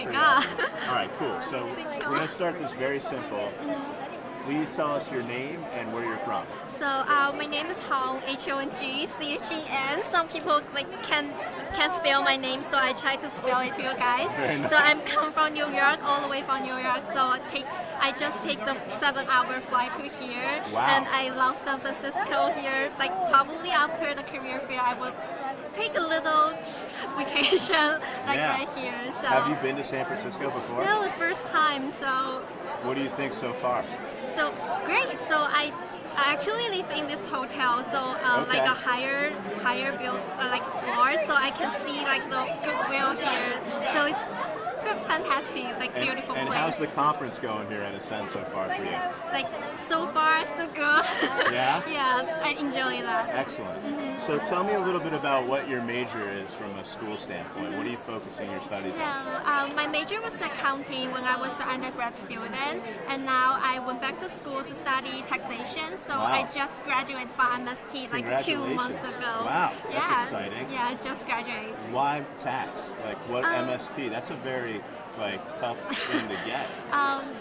my for god. you. All right, cool. So Thank you. we're gonna start this very simple. Please tell us your name and where you're from. So my name is Hong, HONG, CHEN. Some people like can't spell my name, so I try to spell it to you guys. Very nice. So I'm come from New York, all the way from New York. So I just take the 7-hour flight to here, Wow. and I love San Francisco here. Like probably after the career fair, I would take a little vacation like Yeah. right here. So Have you been to San Francisco before? that was first time. So What do you think so far? So great. So I actually live in this hotel. So Okay. like a higher build like floor. So I can see like the goodwill here. So it's fantastic, like beautiful And place. how's the conference going here at Ascend so far for you? Like so far so good. Yeah? Yeah, I enjoy that. Excellent. So tell me a little bit about what your major is from a school standpoint. What are you focusing your studies on? Yeah, my major was accounting when I was an undergrad student, and now I went back to school to study taxation. So Wow. I just graduated from MST like 2 months Congratulations. ago. Wow, that's Yeah. exciting. Yeah, I just graduated. Why tax? Like what MST? That's a very tough thing to get.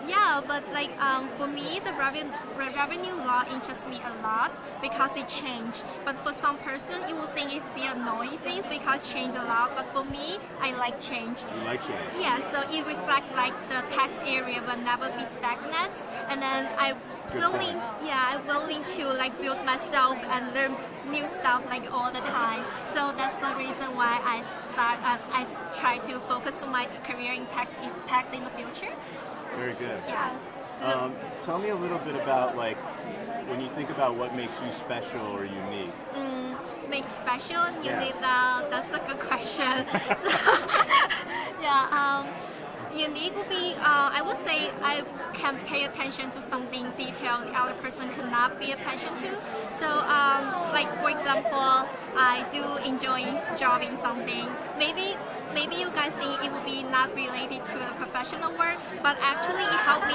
Yeah, but like for me, the revenue law interests me a lot because it changed. But for some person, you will think it be annoying things because it changed a lot. But for me, I like change. You like change. Yeah, so it reflects like the tax area will never be stagnant, and then I'm willing to like build myself and learn new stuff like all the time. So that's the reason why I try to focus on my career in tax in the future. Very good. Yeah. Tell me a little bit about like when you think about what makes you special or unique. Make special and Yeah. unique. That's a good question. So, yeah. Unique would be, I would say I can pay attention to something detailed the other person could not pay attention to. So, like for example, I do enjoy drawing something. Maybe you guys think it would be not related to the professional work, but actually it helped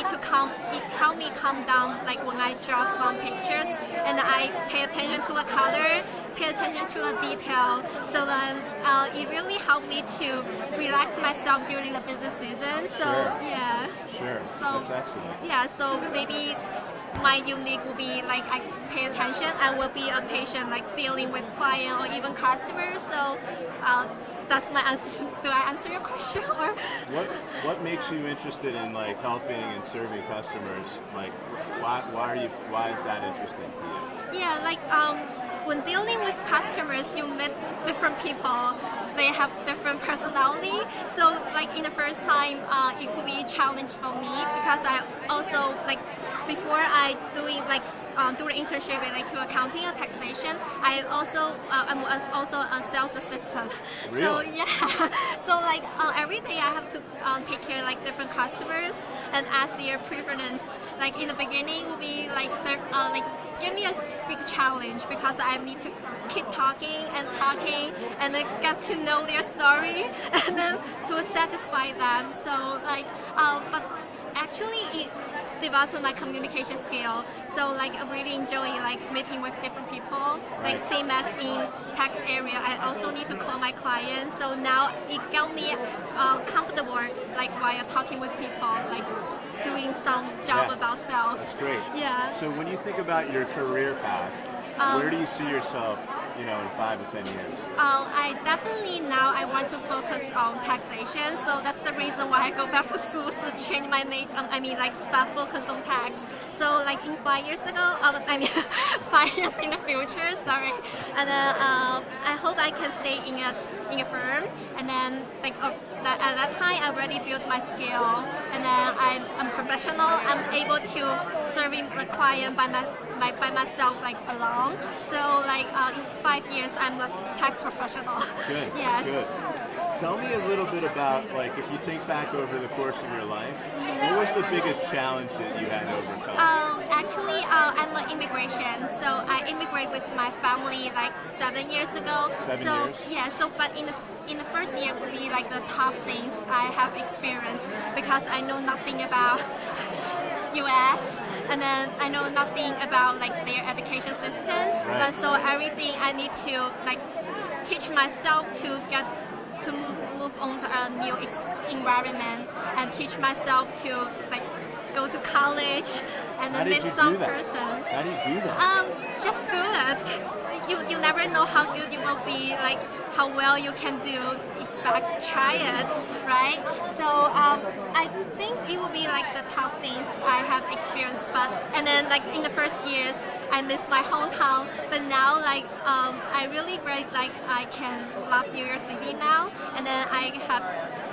me calm down. Like when I draw some pictures and I pay attention to the color, pay attention to the detail. So then it really helped me to relax myself during the busy season. So Sure. yeah. Sure. So- That's excellent. Yeah, so maybe my unique will be like I pay attention. I will be a patient, like dealing with client or even customers. So that's my answer. Do I answer your question or? What makes you interested in like helping and serving customers? Like why is that interesting to you? Yeah, like when dealing with customers, you meet different people. They have different personality. So like in the first time, it could be a challenge for me because I also like before I doing like do the internship related to accounting or taxation. I'm also a sales assistant. So Really? yeah, so like every day I have to take care like different customers and ask their preference. Like in the beginning will be like give me a big challenge because I need to keep talking and then get to know their story and then to satisfy them. So like but actually it developed my communication skill. So like I really enjoy like meeting with different people. Like Right. same as in tax area, I also need to call my clients. So now it got me comfortable like while talking with people, like doing some job Yeah. about sales. That's great. Yeah. So when you think about your career path, where do you see yourself, in 5 to 10 years? I definitely now I want to focus on taxation, so that's the reason why I go back to school to change my start focus on tax. So like in 5 years ago, 5 years in the future, sorry, and I hope I can stay in a firm, and then at that time I already built my skill, and then I'm professional. I'm able to serving the client by myself like alone. So like in 5 years I'm a tax professional. Good. Yes. Good. Tell me a little bit about, like, if you think back over the course of your life, what was the biggest challenge that you had to overcome? Actually, I'm an immigration, so I immigrated with my family like 7 years ago. 7 so years? yeah, so but in the first year would be like the tough things I have experienced because I know nothing about U.S. and then I know nothing about like their education system. Right. So everything I need to like teach myself to to move on to a new environment and teach myself to like go to college and How then did meet you some do that? person. How do you do that? Just do it. You never know how good you will be, like how well you can do. Try it, right? So I think it will be like the tough things I have experienced, but and then like in the first years I miss my hometown, but now like I really great like I can love New York City now, and then I have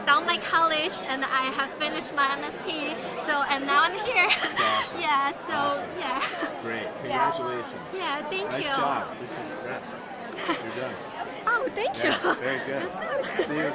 done my college and I have finished my MST, so and now I'm here. Awesome. Yeah, so Awesome. yeah. Great. Congratulations. Yeah, thank Nice you. job. This is great. You're done. Oh, thank you. Yeah, very good. That's it. See you.